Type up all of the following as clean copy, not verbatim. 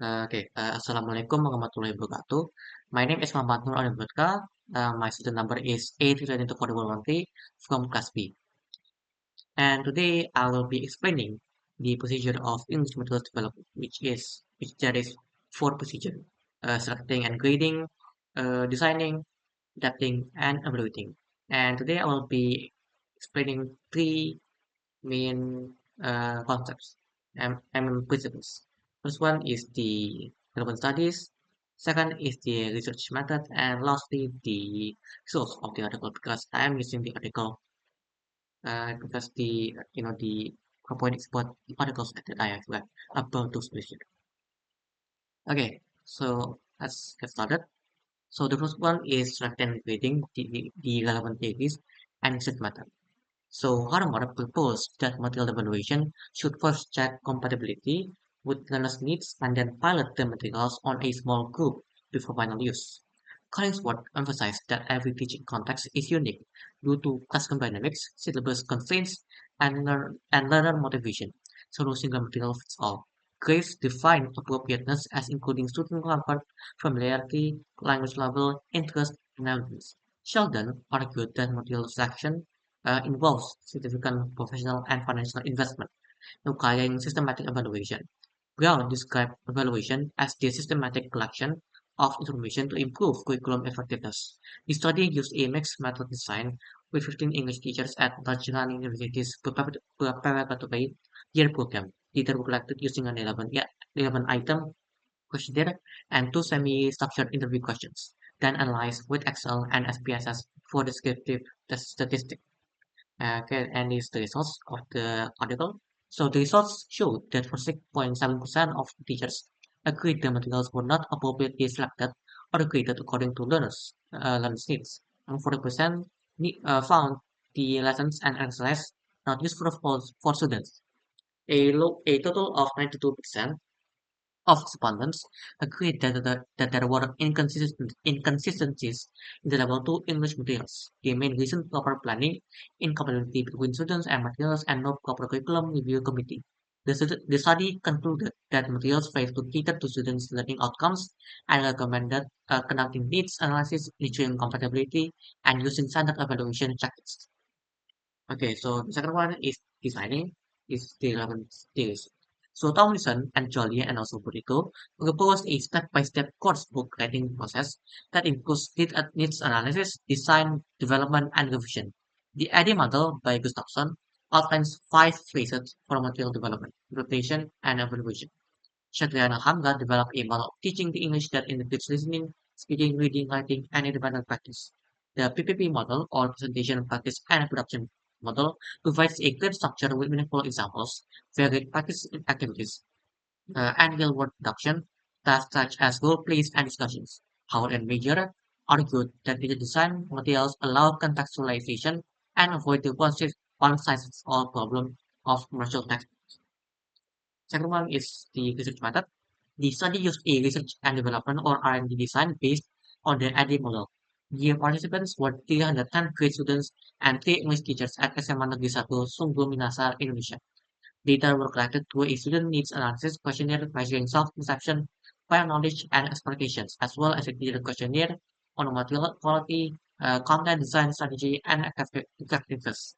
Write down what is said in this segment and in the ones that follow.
Assalamualaikum warahmatullahi wabarakatuh. My name is Muhammad Nur Alibratka. My student number is 8324113 from class B. And today I will be explaining the procedure of English materials development, which there is four procedure: selecting and grading, designing, adapting, and evaluating. And today I will be explaining three main concepts and principles. First one is the relevant studies. Second is the research method, and lastly the source of the article because I am using the article because the point is about the articles that I have read about those issues. Okay, so let's get started. So the first one is select and grading the relevant theories and research method. So Harvard proposed that material evaluation should first check compatibility with learners' needs and then pilot the materials on a small group before final use. Collinsworth emphasized that every teaching context is unique due to classroom dynamics, syllabus constraints, and learner motivation, so no single material fits all. Graves defined appropriateness as including student comfort, familiarity, language level, interest, and relevance. Sheldon argued that material selection involves significant professional and financial investment, requiring systematic evaluation. Brown described evaluation as the systematic collection of information to improve curriculum effectiveness. The study used a mixed method design with 15 English teachers at National University's preparatory year program. Data were collected using an 11-item questionnaire and two semi-structured interview questions, then analyzed with Excel and SPSS for descriptive statistics. Okay, and is the results of the article. So the results showed that for 6.7% of teachers agreed the materials were not appropriately selected or graded according to learners' needs, and 40% found the lessons and exercise not useful for students. A total of 92% of respondents agreed that there were inconsistencies in the level 2 English materials. The main reason proper planning, incompatibility between students and materials, and no proper curriculum review committee. The study concluded that materials failed to cater to students' learning outcomes and recommended conducting needs analysis, ensuring compatibility, and using standard evaluation checklists. Okay, so the second one is designing is the relevant skills. So Tomlinson and Jolien and also Burico proposed a step-by-step course book writing process that includes needs analysis, design, development, and revision. The idea model by Gustafsson outlines 5 phases for material development, implementation, and evaluation. Shatriana Hamga developed a model of teaching the English that integrates listening, speaking, reading, writing, and independent practice. The PPP model, or presentation, practice, and production model, provides a clear structure with meaningful examples, varied practice activities, and real-world production, tasks such as role plays and discussions. Howard and Major argued that the design materials allow contextualization and avoid the one-size-fits-all problem of commercial text. Second one is the research method. The study used a research and development or R&D design based on the idea model. The participants were 310 grade students and 3 English teachers at SMA Negeri 1 Sungguh Minasa, Indonesia. Data were collected through a student needs analysis questionnaire measuring self-perception, prior knowledge, and expectations, as well as a detailed questionnaire on material quality, content design strategy, and effectiveness.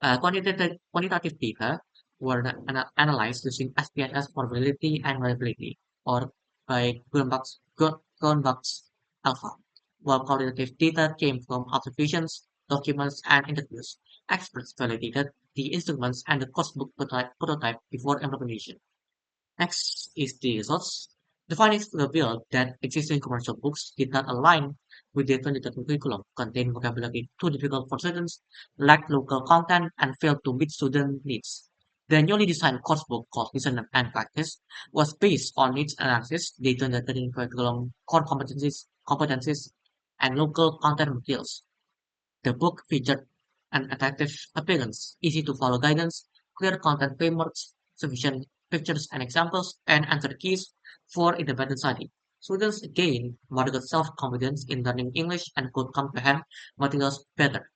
Quantitative data were analyzed using SPSS for validity and reliability, or by Grunbach's alpha, while qualitative data came from observations, documents, and interviews. Experts validated the instruments and the coursebook prototype before implementation. Next is the results. The findings revealed that existing commercial books did not align with the 2030 curriculum, contained vocabulary too difficult for students, lacked local content, and failed to meet student needs. The newly designed coursebook called Listen and Practice was based on needs analysis, data-driven curriculum, core competencies, and local content materials. The book featured an attractive appearance, easy to follow guidance, clear content frameworks, sufficient pictures and examples, and answer keys for independent study. Students gained moderate self-confidence in learning English and could comprehend materials better.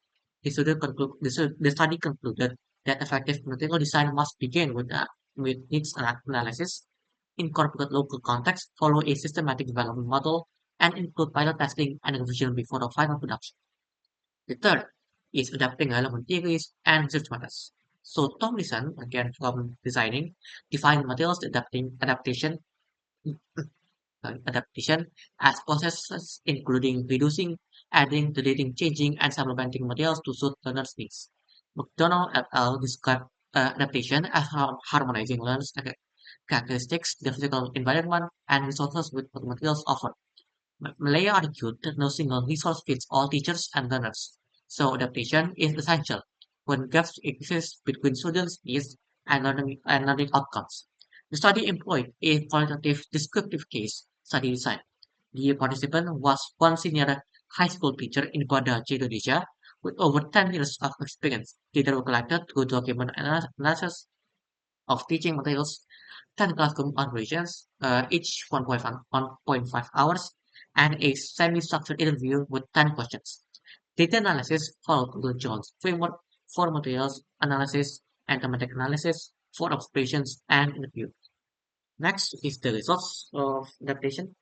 The study concluded that effective material design must begin with needs analysis, incorporate local context, follow a systematic development model, and include pilot testing and revision before the final production. The third is adapting relevant theories and research methods. So Tomlinson, again from designing, defined materials adaptation as processes including reducing, adding, deleting, changing, and supplementing materials to suit learners' needs. McDonald et al. Described adaptation as harmonizing learners' characteristics, the physical environment, and resources with what materials offer. Malaya argued that no single resource fits all teachers and learners, so adaptation is essential when gaps exist between students' needs and learning outcomes. The study employed a qualitative descriptive case study design. The participant was one senior high school teacher in Banda Aceh, Indonesia, with over 10 years of experience. Data were collected through document analysis of teaching materials, 10 classroom operations, each 1.5 hours, and a semi-structured interview with 10 questions. Data analysis followed Google Jones framework for materials analysis and thematic analysis for observations and interview. Next is the results of adaptation.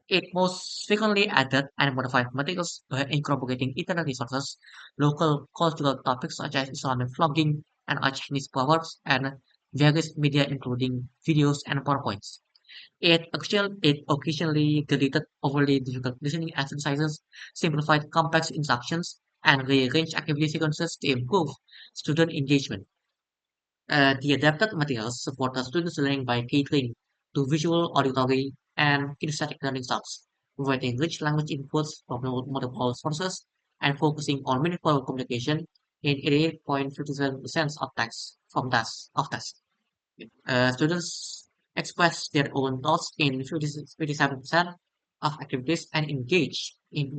It most frequently added and modified materials by incorporating internet resources, local cultural topics such as Islamic vlogging and Chinese proverbs, and various media including videos and PowerPoints. It occasionally deleted overly difficult listening exercises, simplified complex instructions, and rearranged activity sequences to improve student engagement. The adapted materials support the students' learning by catering to visual, auditory, and kinesthetic learning styles, providing rich language inputs from multiple sources and focusing on meaningful communication in 88.57% of text from tests. Students express their own thoughts in 57% of activities and engage in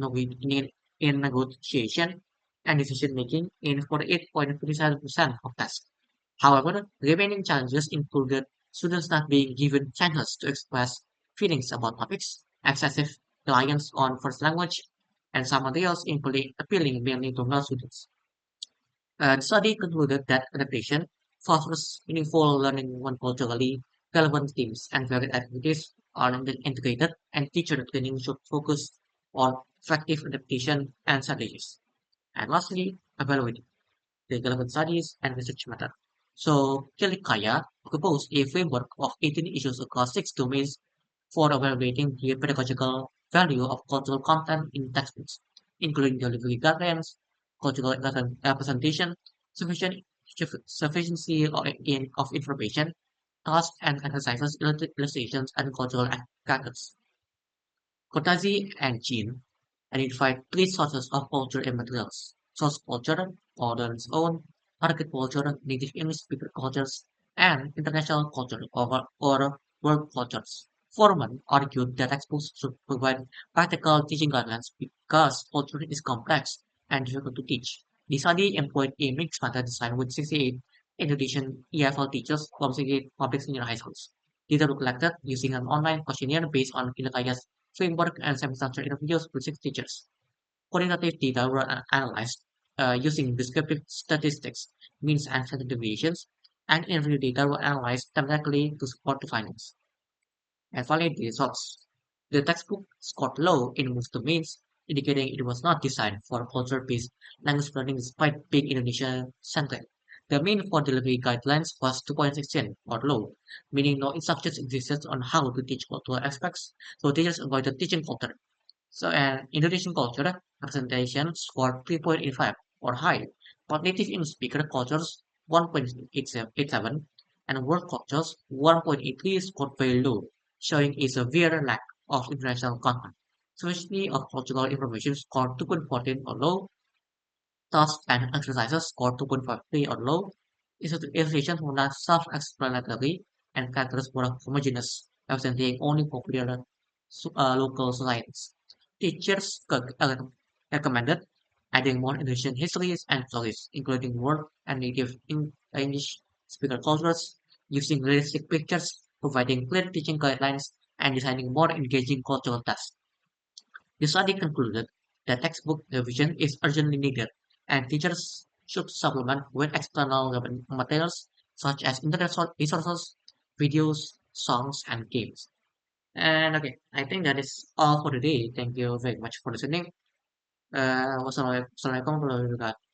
negotiation and decision making in 48.57% of tasks. However, remaining challenges included students not being given chances to express feelings about topics, excessive reliance on first language, and some materials appealing mainly to male students. The study concluded that adaptation fosters meaningful learning when culturally relevant themes and varied activities are integrated, and teacher training should focus on effective adaptation and strategies. And lastly, evaluating the relevant studies and research method. So, Kilikaya proposed a framework of 18 issues across 6 domains for evaluating the pedagogical value of cultural content in textbooks, including delivery guidelines, cultural representation, sufficient sufficiency of information, tasks and exercises, illustrations, and cultural characters. Cortese and Jean identified three sources of culture and materials: source culture, modern's own, target culture, native English speaker cultures, and international culture or world cultures. Foreman argued that textbooks should provide practical teaching guidelines because culture is complex and difficult to teach. The study employed a mixed method design with 68 Indonesian EFL teachers from 68 public senior high schools. Data were collected using an online questionnaire based on Kinakaya's framework and semi-structured interviews with 6 teachers. Quantitative data were analyzed using descriptive statistics, means and standard deviations, and interview data were analyzed thematically to support the findings and validate the results. The textbook scored low in most domains, indicating it was not designed for culture-based language learning despite being Indonesia-centric. The mean for delivery guidelines was 2.16 or low, meaning no instructions existed on how to teach cultural aspects, so teachers avoided teaching culture. So, Indonesian culture representation scored 3.85 or high, but native English speaker cultures 1.87 and world cultures 1.83 scored very low, showing a severe lack of international content. Sufficiency of cultural information scored 2.14 or low, tasks and exercises scored 2.53 or low. Illustrations were not self-explanatory and characters were homogeneous, representing only popular local societies. Teachers recommended adding more Indonesian histories and stories, including world and native English speaker cultures, using realistic pictures, providing clear teaching guidelines, and designing more engaging cultural tasks. The study concluded that textbook revision is urgently needed, and teachers should supplement with external materials such as internet resources, videos, songs, and games. And okay, I think that is all for today. Thank you very much for listening. Wassalamualaikum warahmatullahi wabarakatuh.